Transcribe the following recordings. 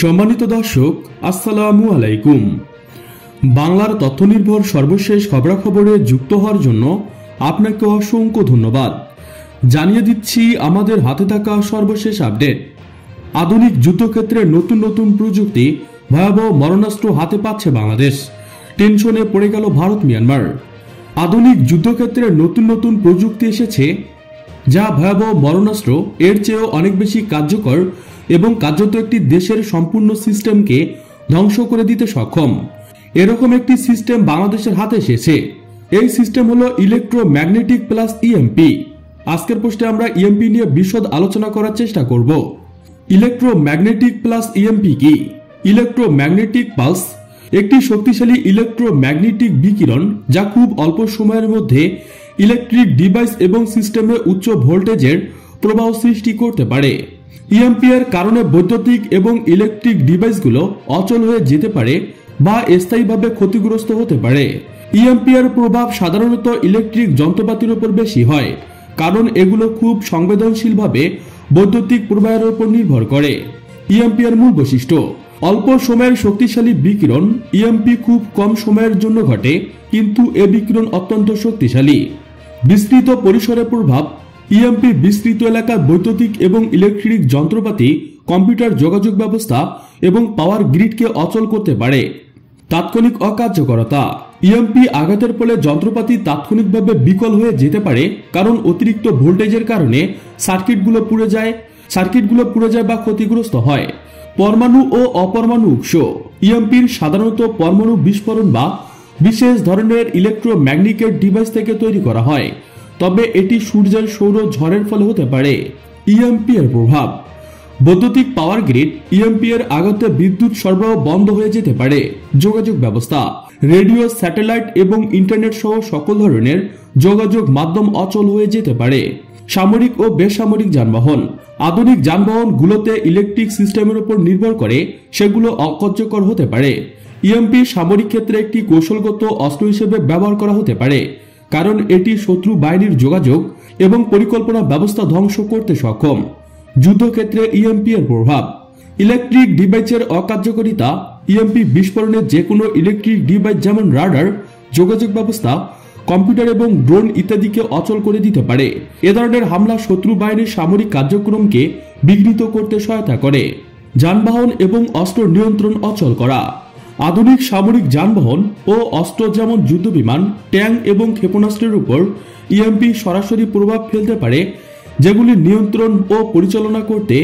সম্মানিত দর্শক, আসসালামু আলাইকুম। বাংলার তথ্যনির্ভর সর্বশেষ খবরাখবরে যুক্ত হওয়ার জন্য আপনাকে অসংখ্য ধন্যবাদ। জানিয়ে দিচ্ছি আমাদের হাতে থাকা সর্বশেষ আপডেট। আধুনিক যুদ্ধক্ষেত্রে নতুন নতুন প্রযুক্তি, ভয়াবহ মরণাস্ত্র হাতে পাচ্ছে বাংলাদেশ। টেনশনে পড়ে গেল ভারত মিয়ানমার। আধুনিক যুদ্ধক্ষেত্রে নতুন নতুন প্রযুক্তি এসেছে, যা ভয়াবহ মরণাস্ত্র এর চেয়েও অনেক বেশি কার্যকর এবং কার্যত একটি দেশের সম্পূর্ণ সিস্টেমকে ধ্বংস করে দিতে সক্ষম। এরকম একটি সিস্টেম বাংলাদেশের হাতে এসেছে। এই সিস্টেম হলো ইলেকট্রোম্যাগনেটিক প্লাস ইএমপি। আজকের পোস্টে আমরা ইএমপি নিয়ে বিশদ আলোচনা করার চেষ্টা করব। ইলেকট্রোম্যাগনেটিক প্লাস ইএমপি কি? ইলেকট্রোম্যাগনেটিক পালস একটি শক্তিশালী ইলেকট্রোম্যাগনেটিক বিকিরণ, যা খুব অল্প সময়ের মধ্যে ইলেকট্রিক ডিভাইস এবং সিস্টেমে উচ্চ ভোল্টেজের প্রবাহ সৃষ্টি করতে পারে। ইএমপি এর কারণে বৈদ্যুতিক এবং ইলেকট্রিক ডিভাইসগুলো অচল হয়ে যেতে পারে বা স্থায়ীভাবে ক্ষতিগ্রস্ত হতে পারে। ইএমপি এর প্রভাব সাধারণত ইলেকট্রিক যন্ত্রপাতির উপর বেশি হয়, কারণ এগুলো খুব সংবেদনশীলভাবে বৈদ্যুতিক প্রবাহের উপর নির্ভর করে। ইএমপি এর মূল বৈশিষ্ট্য: অল্প সময়ের শক্তিশালী বিকিরণ। ইএমপি খুব কম সময়ের জন্য ঘটে, কিন্তু এ বিকিরণ অত্যন্ত শক্তিশালী। বিস্তৃত পরিসরের প্রভাব: ইএমপি বিস্তৃত এলাকার বৈদ্যুতিক এবং ইলেকট্রিক যন্ত্রপাতি, কম্পিউটার, যোগাযোগ ব্যবস্থা এবং পাওয়ার গ্রিডকে অচল করতে পারে। তাৎক্ষণিক অকার্যকরতা: ইএমপি আঘাতের ফলে যন্ত্রপাতি তাৎক্ষণিকভাবে বিকল হয়ে যেতে পারে, কারণ অতিরিক্ত ভোল্টেজের কারণে সার্কিটগুলো পুড়ে যায় বা ক্ষতিগ্রস্ত হয়। পরমাণু ও অপরমাণু উৎস: ইএমপির সাধারণত পরমাণু বিস্ফোরণ বা বিশেষ ধরনের ইলেকট্রোম্যাগনেটিক ডিভাইস থেকে তৈরি করা হয়, তবে এটি সূর্যের সৌর ঝড়ের ফলে হতে পারে। ইএমপি এর প্রভাব: বৈদ্যুতিক পাওয়ার গ্রিড: ইএমপি এর আঘাতে বিদ্যুৎ সরবরাহ বন্ধ হয়ে যেতে পারে। যোগাযোগ ব্যবস্থা: রেডিও, স্যাটেলাইট এবং ইন্টারনেট সহ সকল ধরনের যোগাযোগ মাধ্যম অচল হয়ে যেতে পারে। সামরিক ও বেসামরিক যানবাহন: আধুনিক যানবাহনগুলোতে ইলেকট্রিক সিস্টেমের উপর নির্ভর করে, সেগুলো অকার্যকর হতে পারে। ইএমপি সামরিক ক্ষেত্রে একটি কৌশলগত অস্ত্র হিসেবে ব্যবহার করা হতে পারে, কারণ এটি শত্রু বাহিনীর যোগাযোগ এবং পরিকল্পনা ব্যবস্থা ধ্বংস করতে সক্ষম। যুদ্ধক্ষেত্রে ইএমপি এর প্রভাব: ইলেকট্রিক ডিভাইসের অকার্যকারিতা: ইএমপি বিস্ফোরণে যে কোনো ইলেকট্রিক ডিভাইস যেমন রাডার, যোগাযোগ ব্যবস্থা, কম্পিউটার এবং ড্রোন ইত্যাদিকে অচল করে দিতে পারে। এ ধরনের হামলা শত্রু বাহিনীর সামরিক কার্যক্রমকে বিঘ্নিত করতে সহায়তা করে। যানবাহন এবং অস্ত্র নিয়ন্ত্রণ অচল করা: আধুনিক সামরিক যানবাহন ও অস্ত্র যেমন যুদ্ধবিমান, ট্যাঙ্ক এবং ক্ষেপণাস্ত্রের উপর ইএমপি সরাসরি প্রভাব ফেলতে পারে, যেগুলি নিয়ন্ত্রণ ও পরিচালনা করতে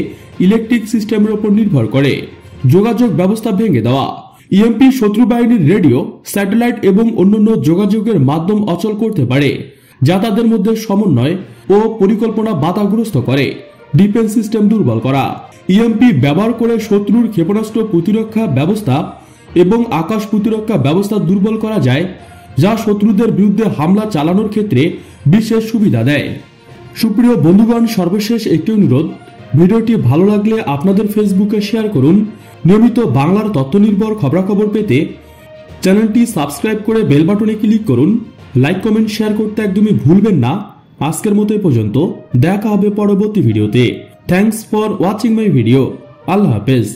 ইলেকট্রিক সিস্টেমের উপর নির্ভর করে। যোগাযোগ ব্যবস্থা ভেঙে দেওয়া: ইএমপি শত্রু বাহিনীর রেডিও, স্যাটেলাইট এবং অন্যান্য যোগাযোগের মাধ্যম অচল করতে পারে, যা তাদের মধ্যে সমন্বয় ও পরিকল্পনা বাধাগ্রস্ত করে। ডিফেন্স সিস্টেম দুর্বল করা: ইএমপি ব্যবহার করে শত্রুর ক্ষেপণাস্ত্র প্রতিরক্ষা ব্যবস্থা এবং আকাশ প্রতিরক্ষা ব্যবস্থা দুর্বল করা যায়, যা শত্রুদের বিরুদ্ধে হামলা চালানোর ক্ষেত্রে বিশেষ সুবিধা দেয়। সুপ্রিয় বন্ধুগণ, সর্বশেষ একটি অনুরোধ: ভিডিওটি ভালো লাগলে আপনাদের ফেসবুকে শেয়ার করুন। নিয়মিত বাংলার তথ্যনির্ভর খবরাখবর পেতে চ্যানেলটি সাবস্ক্রাইব করে বেল বাটনে ক্লিক করুন। লাইক, কমেন্ট, শেয়ার করতে একদমই ভুলবেন না। আজকের মতো এ পর্যন্ত। দেখা হবে পরবর্তী ভিডিওতে। Thanks for watching my video. আল্লাহ হাফেজ।